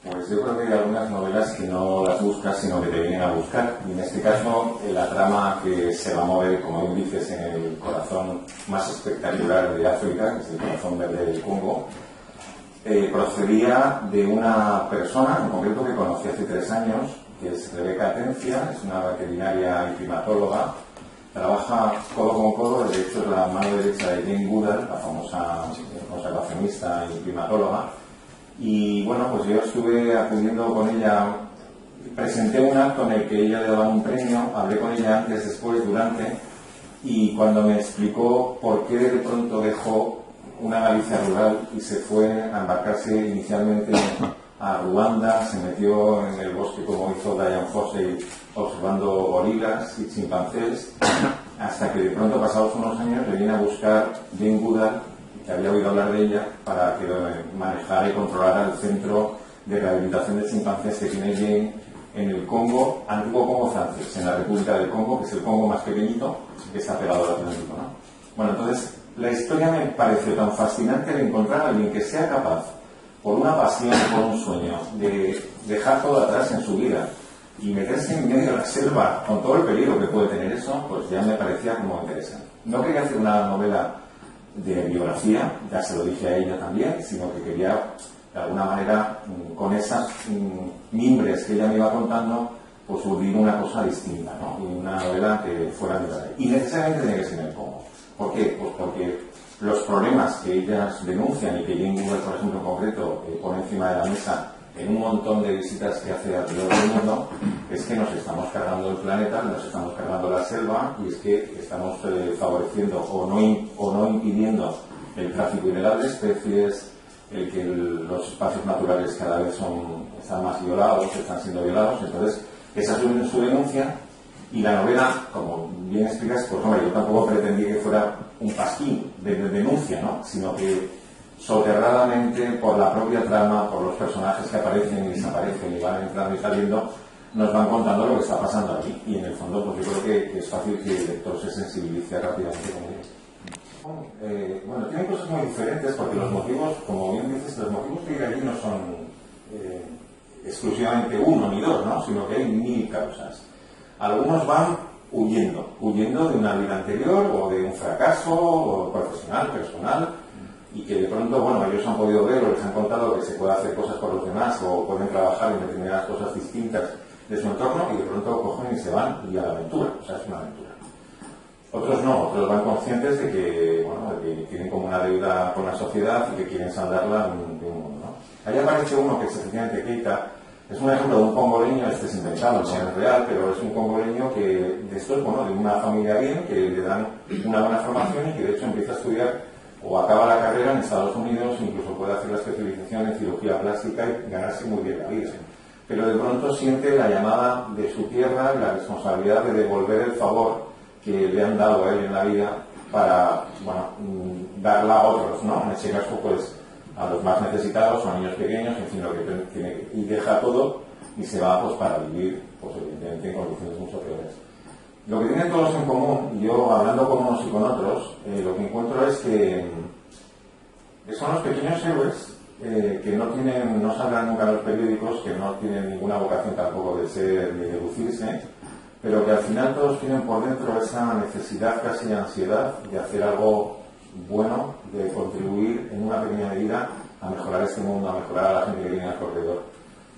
Pues yo creo que hay algunas novelas que no las buscas, sino que te vienen a buscar. Y en este caso, la trama que se va a mover, como bien dices, en el corazón más espectacular de África, que es el corazón verde del Congo, procedía de una persona, en concreto, que conocí hace 3 años, que es Rebeca Atencia, es una veterinaria y primatóloga. Trabaja codo con codo, de hecho es la mano derecha de Jane Goodall, la famosa conservacionista y primatóloga. Y bueno, pues yo estuve acudiendo con ella, presenté un acto en el que ella le daba un premio, hablé con ella antes, después, durante, y cuando me explicó por qué de pronto dejó una Galicia rural y se fue a embarcarse inicialmente a Ruanda, se metió en el bosque como hizo Diane Fossey, observando gorilas y chimpancés, hasta que de pronto, pasados unos años, le viene a buscar Jane Goodall, que había oído hablar de ella, para que manejara y controlara el centro de rehabilitación de chimpancés que tiene Jane en el Congo, antiguo Congo francés, en la República del Congo, que es el Congo más pequeñito, que está pegado al Atlántico, ¿no? Bueno, entonces, la historia me pareció tan fascinante de encontrar a alguien que sea capaz, por una pasión, por un sueño, de dejar todo atrás en su vida y meterse en medio de la selva con todo el peligro que puede tener eso, pues ya me parecía como interesante. No quería hacer una novela de biografía, ya se lo dije a ella también, sino que quería, de alguna manera, con esas mimbres que ella me iba contando, pues urdir una cosa distinta, ¿no? Y una novela que fuera de... Y necesariamente tiene que ser en el Congo. ¿Por qué? Pues porque los problemas que ellas denuncian y que Jane Goodall, por ejemplo, en concreto, pone encima de la mesa en un montón de visitas que hace alrededor del mundo, es que nos estamos cargando el planeta, nos estamos cargando la selva, y es que estamos favoreciendo o no impidiendo el tráfico ilegal de especies, el que los espacios naturales cada vez están más violados, están siendo violados. Entonces, esa es su denuncia. Y la novela, como bien explicas, pues hombre, yo tampoco pretendí que fuera un pasquín de denuncia, ¿no? Sino que soterradamente, por la propia trama, por los personajes que aparecen y desaparecen y van entrando y saliendo, nos van contando lo que está pasando aquí. Y en el fondo, pues yo creo que es fácil que el lector se sensibilice rápidamente con ello. Bueno, tienen cosas muy diferentes, porque los motivos, como bien dices, los motivos que hay allí no son exclusivamente uno ni dos, ¿no? Sino que hay 1000 causas. Algunos van huyendo de una vida anterior o de un fracaso o profesional, personal, y que de pronto, bueno, ellos han podido ver o les han contado que se puede hacer cosas por los demás o pueden trabajar en determinadas cosas distintas de su entorno, y de pronto cogen y se van y a la aventura, o sea, es una aventura. Otros no, otros van conscientes de que, bueno, de que tienen como una deuda con la sociedad y que quieren saldarla de un mundo, ¿no? Ahí aparece uno que es efectivamente Keita. Es un ejemplo de un congoleño, este es inventado, no es real, pero es un congoleño que de estos, bueno, de una familia bien, que le dan una buena formación y que de hecho empieza a estudiar o acaba la carrera en Estados Unidos, incluso puede hacer la especialización en cirugía plástica y ganarse muy bien la vida. Pero de pronto siente la llamada de su tierra y la responsabilidad de devolver el favor que le han dado a él en la vida para, bueno, darla a otros, ¿no? En ese caso, pues, a los más necesitados, a niños pequeños, en fin, lo que tiene, y deja todo y se va, pues, para vivir, pues, evidentemente, en condiciones mucho peores. Lo que tienen todos en común, yo hablando con unos y con otros, lo que encuentro es que son los pequeños héroes que no saldrán nunca en los periódicos, que no tienen ninguna vocación tampoco de ser ni de lucirse, pero que al final todos tienen por dentro esa necesidad, casi de ansiedad, de hacer algo bueno, de contribuir en una pequeña medida a mejorar este mundo, a mejorar a la gente que viene a su alrededor.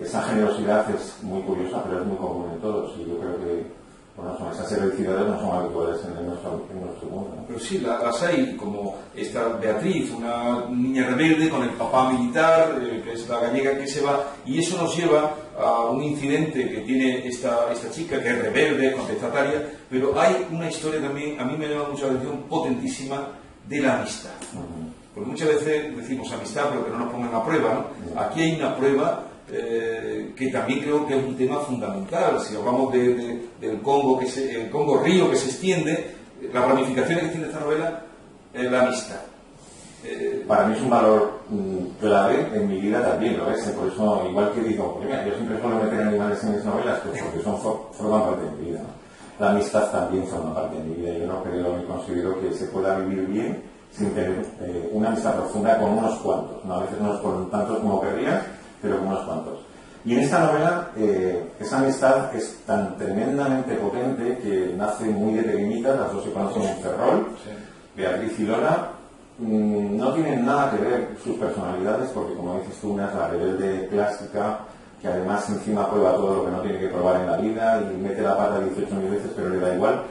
Esa generosidad es muy curiosa, pero es muy común en todos, y yo creo que, bueno, esas heroicidades no son habituales en nuestro mundo, ¿no? Pero sí, las hay, como esta Beatriz, una niña rebelde con el papá militar, que es la gallega que se va, y eso nos lleva a un incidente que tiene esta chica, que es rebelde, contestataria, pero hay una historia también, a mí me llama mucha atención, potentísima, de la amistad. Porque muchas veces decimos amistad, pero que no nos pongan a prueba, ¿no? Aquí hay una prueba que también creo que es un tema fundamental. Si hablamos del Congo, el Congo río que se extiende, las ramificaciones que tiene esta novela es la amistad. Para mí es un valor clave en mi vida también, lo es. Por eso, igual que digo, mira, yo siempre suelo meter animales en mis novelas, pues porque forman parte de mi vida, ¿no? La amistad también forma parte de mi vida. Yo no creo ni considero que se pueda vivir bien sin tener una amistad profunda con unos cuantos, ¿no? A veces no con tantos como querrías, pero con unos cuantos. Y en esta novela, esa amistad es tan tremendamente potente que nace muy de pequeñitas, las dos se conocen en Ferrol, Beatriz y Lola. No tienen nada que ver sus personalidades, porque como dices tú, una es la rebelde clásica, que además encima prueba todo lo que no tiene que probar en la vida y mete la pata 18.000 veces, pero le da igual.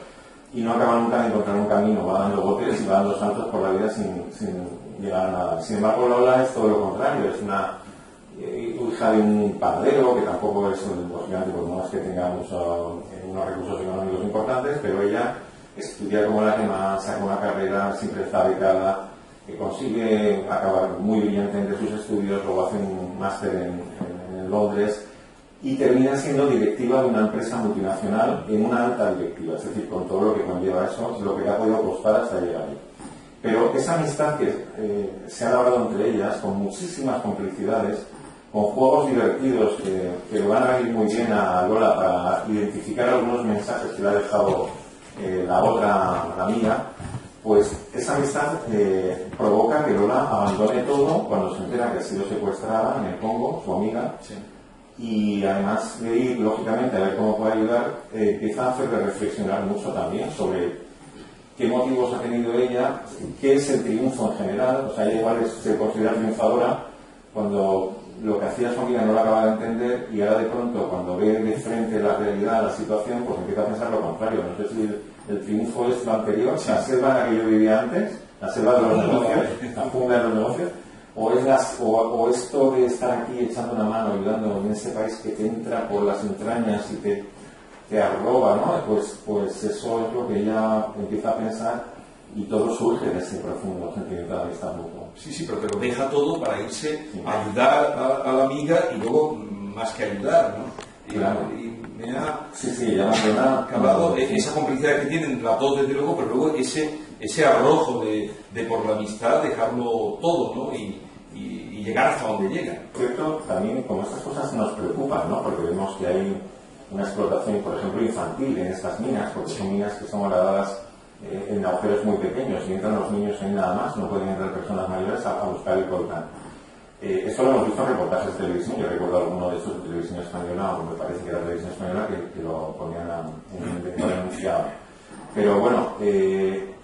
Y no acaba nunca de encontrar un camino, va dando botes y va dando saltos por la vida sin llegar a nada. Sin embargo, Lola es todo lo contrario, es una hija de un panadero, que tampoco es lógicamente, pues no es que tenga unos recursos económicos importantes, pero ella estudia como la que más, saca una carrera, siempre está becada, que consigue acabar muy brillantemente sus estudios, luego hace un máster en Londres y termina siendo directiva de una empresa multinacional en una alta directiva, es decir, con todo lo que conlleva eso, lo que le ha podido costar hasta llegar ahí. Pero esa amistad que se ha labrado entre ellas, con muchísimas complicidades, con juegos divertidos que le van a ir muy bien a Lola para identificar algunos mensajes que le ha dejado la otra, la mía, pues esa amistad provoca que Lola abandone todo cuando se entera que ha sido secuestrada en el Congo, su amiga, y además de ir, lógicamente, a ver cómo puede ayudar, empieza a hacerle reflexionar mucho también sobre qué motivos ha tenido ella, qué es el triunfo en general. O sea, ella igual se considera triunfadora cuando lo que hacía su amiga no lo acaba de entender, y ahora de pronto, cuando ve de frente la realidad, la situación, pues empieza a pensar lo contrario. No sé si el triunfo es lo anterior, la selva en la que yo vivía antes, la selva de los negocios, la jungla de los negocios, o esto de estar aquí echando una mano, ayudando en ese país que te entra por las entrañas y te arroba, ¿no? Pues eso es lo que ella empieza a pensar, y todo surge de ese profundo sentimiento de amistad mutua. Sí, pero te lo deja todo para irse a ayudar a la amiga, y luego más que ayudar, ¿no? Claro. Y me ha ya acabado esa complicidad que tienen las dos, desde luego, pero luego ese arrojo de por la amistad, dejarlo todo, ¿no? Y llegar hasta donde llegan. Cierto, también como estas cosas nos preocupan, ¿no? Porque vemos que hay una explotación, por ejemplo, infantil en estas minas, porque son minas que son horadadas en agujeros muy pequeños, y entran los niños ahí nada más, no pueden entrar personas mayores a buscar el coltán. Esto lo hemos visto en reportajes de televisión. Yo recuerdo alguno de estos de televisión española, o me parece que era televisión española, que lo ponían en el anunciado. Pero bueno,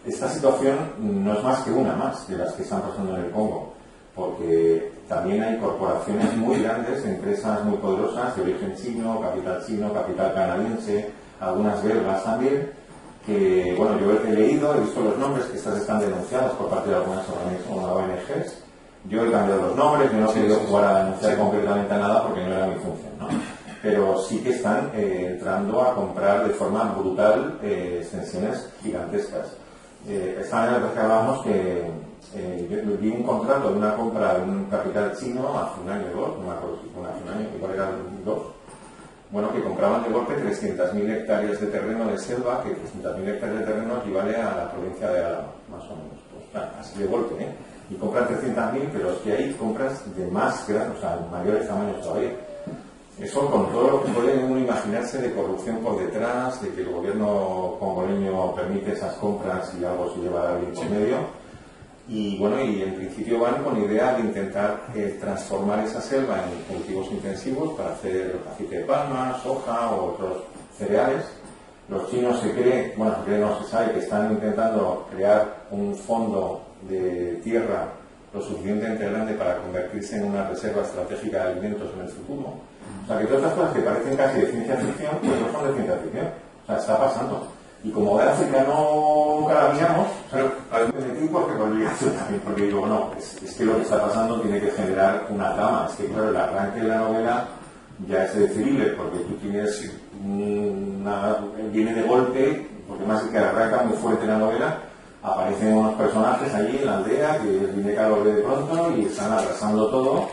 esta situación no es más que una más de las que están pasando en el Congo, porque también hay corporaciones muy grandes, empresas muy poderosas de origen chino, capital canadiense, algunas belgas también, que, bueno, yo he leído, he visto los nombres, que estas están denunciadas por parte de algunas ONGs. Yo he cambiado los nombres, yo no he querido jugar a denunciar concretamente a nada porque no era mi función, ¿no? Pero sí que están entrando a comprar de forma brutal extensiones gigantescas. Esta mañana que hablábamos que yo vi un contrato de una compra de un capital chino hace un año o dos, no me acuerdo si fue hace un año, igual eran dos. Bueno, que compraban de golpe 300.000 hectáreas de terreno de selva, que 300.000 hectáreas de terreno equivale a la provincia de Álava, más o menos. Pues, claro, así de golpe, ¿eh? Y compran 300.000, pero es que hay compras de más grandes, o sea, mayores tamaños todavía. Eso con todo lo que puede uno imaginarse de corrupción por detrás, de que el gobierno congoleño permite esas compras y algo se lleva a alguien por medio. Y bueno, y en principio van con la idea de intentar transformar esa selva en cultivos intensivos para hacer aceite de palma, soja o otros cereales. Los chinos se cree, no se sabe, que están intentando crear un fondo de tierra lo suficientemente grande para convertirse en una reserva estratégica de alimentos en el futuro. O sea, que todas estas cosas que parecen casi de ciencia ficción, pues no son de ciencia ficción. O sea, está pasando. Y como de África nunca la miramos, me metí porque por obligación también, porque digo, bueno, es que lo que está pasando tiene que generar una trama. Es que, claro, el arranque de la novela ya es decidible, porque tú tienes viene de golpe, porque más que arranca muy fuerte la novela, aparecen unos personajes allí en la aldea que viene calor de pronto y están arrasando todo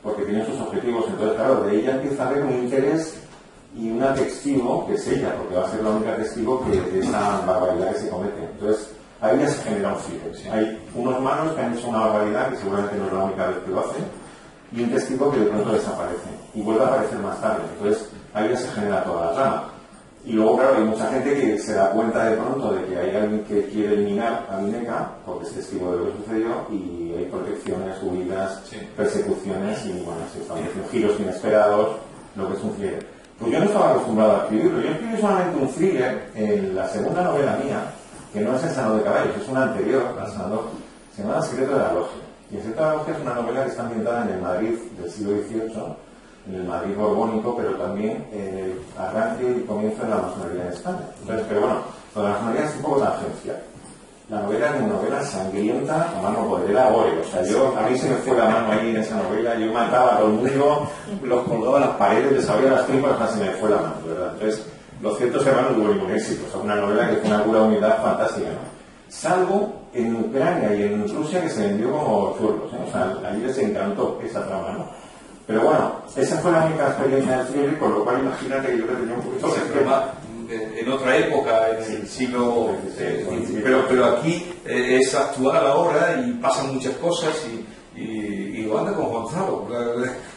porque tienen sus objetivos. Entonces, claro, de ella empieza a haber un interés y una testigo, que es ella, porque va a ser la única testigo de esa barbaridad que se comete. Entonces, ahí ya se genera un cierre. ¿Sí? Hay unos manos que han hecho una barbaridad, que seguramente no es la única vez que lo hacen, y un testigo que de pronto desaparece y vuelve a aparecer más tarde. Entonces, ahí ya se genera toda la trama. Y luego, claro, hay mucha gente que se da cuenta de pronto de que hay alguien que quiere eliminar a Mineca, porque es testigo de lo que sucedió, y hay protecciones, huidas, persecuciones, y bueno, se establecen giros inesperados, lo que es un thriller. Pues yo no estaba acostumbrado a escribirlo. Yo escribí solamente un thriller en la segunda novela mía, que no es El Sanador de Caballos, es una anterior al Sanador, se llama El Secreto de la Logia. Y El Secreto de la Logia es una novela que está ambientada en el Madrid del siglo XVIII, en el Madrid borbónico, pero también en el arranque y comienzo de la masonería en España. Entonces, pero bueno, lo de la masonería es un poco tangencial. La novela es una novela sangrienta, a mano poder, era gore. O sea, a mí se me fue la mano ahí en esa novela, yo mataba a todo el mundo, los colgaba a las paredes, les abría las tripas, hasta se me fue la mano, ¿verdad? Entonces, Los Ciertos Hermanos tuvo ningún éxito. O sea, una novela que fue una pura unidad fantástica, ¿no? Salvo en Ucrania y en Rusia, que se vendió como churros, ¿eh? O sea, allí les encantó esa trama, ¿no? Pero bueno, esa fue la única experiencia del thriller, con lo cual imagínate que yo le tenía un poquito de problema en otra época, en el siglo... pero aquí es actual ahora y pasan muchas cosas y lo anda con Gonzalo.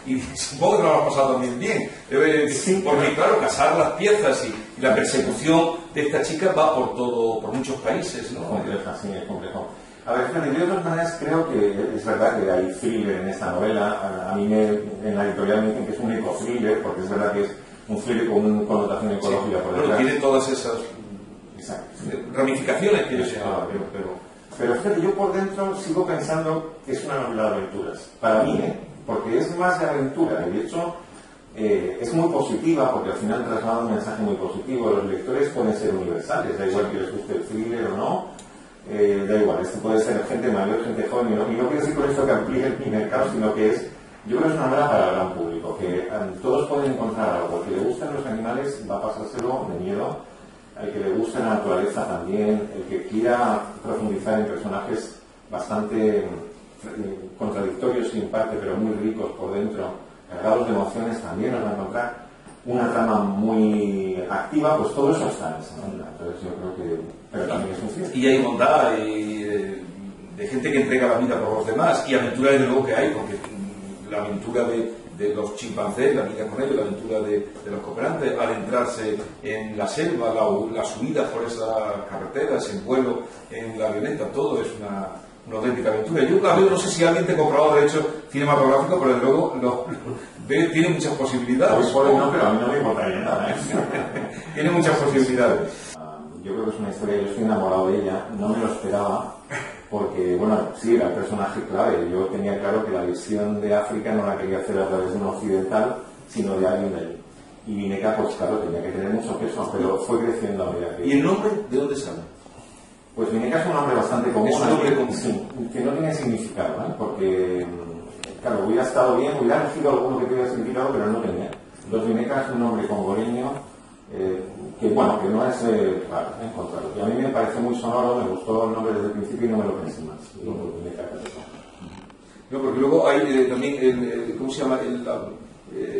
Y supongo que lo has pasado también bien. Porque claro, casar las piezas y la persecución de esta chica va por muchos países, ¿no? Compleja, sí, es complejo. A ver, pero de otras maneras creo que es verdad que hay thriller en esta novela. A mí en la editorial me dicen que es un eco-thriller, porque es verdad que es un thriller con una connotación ecológica por detrás. Tiene todas esas ramificaciones que yo sé. Pero fíjate, yo por dentro sigo pensando que es una novela de aventuras. Para mí, porque es más de aventura. Y de hecho, es muy positiva, porque al final traslada un mensaje muy positivo. Los lectores pueden ser universales, da igual que les guste el thriller o no. Da igual, esto puede ser gente mayor, gente joven, y no quiero decir con esto que amplíe mi mercado, sino que yo creo que es una novela para el gran público, que todos pueden encontrar algo. Al que le gustan los animales va a pasárselo de miedo, al que le guste la naturaleza también, el que quiera profundizar en personajes bastante contradictorios en parte, pero muy ricos por dentro, cargados de emociones, también nos va a encontrar una trama muy activa, pues todo eso está en esa novela. Entonces yo creo que... Pero también es un cierto. Y hay bondad y de gente que entrega la vida por los demás, y aventura desde luego que hay, porque la aventura de los chimpancés, la vida con ellos, la aventura de los cooperantes, adentrarse en la selva, las subidas por esas carreteras, el vuelo en la avioneta, todo es una auténtica aventura. Yo no sé si alguien te compraba derecho cinematográfico, pero desde luego tiene muchas posibilidades. No, pero a mí no me importaría nada, ¿eh? Tiene muchas posibilidades. Yo creo que es una historia, yo estoy enamorado de ella, no me lo esperaba, porque, bueno, sí, era el personaje clave. Yo tenía claro que la visión de África no la quería hacer a través de un occidental, sino de alguien de allí. Y Vineca, pues claro, tenía que tener mucho peso, pero fue creciendo a medida que... ¿Y el nombre de dónde sale? Pues Vineca es un nombre bastante común. Es un nombre común. Sí, que no tiene significado, ¿eh? Porque, claro, hubiera estado bien, hubiera elegido alguno que tuviera significado, pero no tenía. Los Vineca es un nombre congoleño, que bueno, que no es claro, encontrarlo. Y a mí me parece muy sonoro, me gustó el nombre desde el principio y no me lo pensé más. No, porque luego hay también ¿cómo se llama?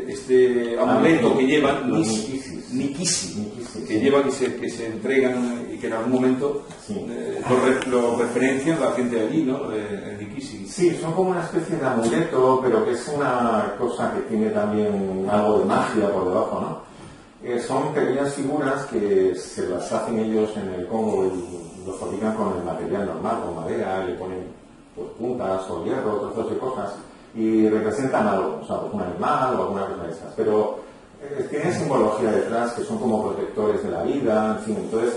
Este amuleto que llevan, Nikisi, que llevan y que se entregan y que en algún momento lo referencian la gente de allí, ¿no? El Nikisi. Sí, son como una especie de amuleto, pero que es una cosa que tiene también algo de magia por debajo, ¿no? Son pequeñas figuras que se las hacen ellos en el Congo y los fabrican con el material normal, con madera, le ponen pues, puntas o hierro, trozos de cosas, y representan algo, o sea, un animal o alguna cosa de estas. Pero tienen simbología detrás que son como protectores de la vida, en fin. Entonces,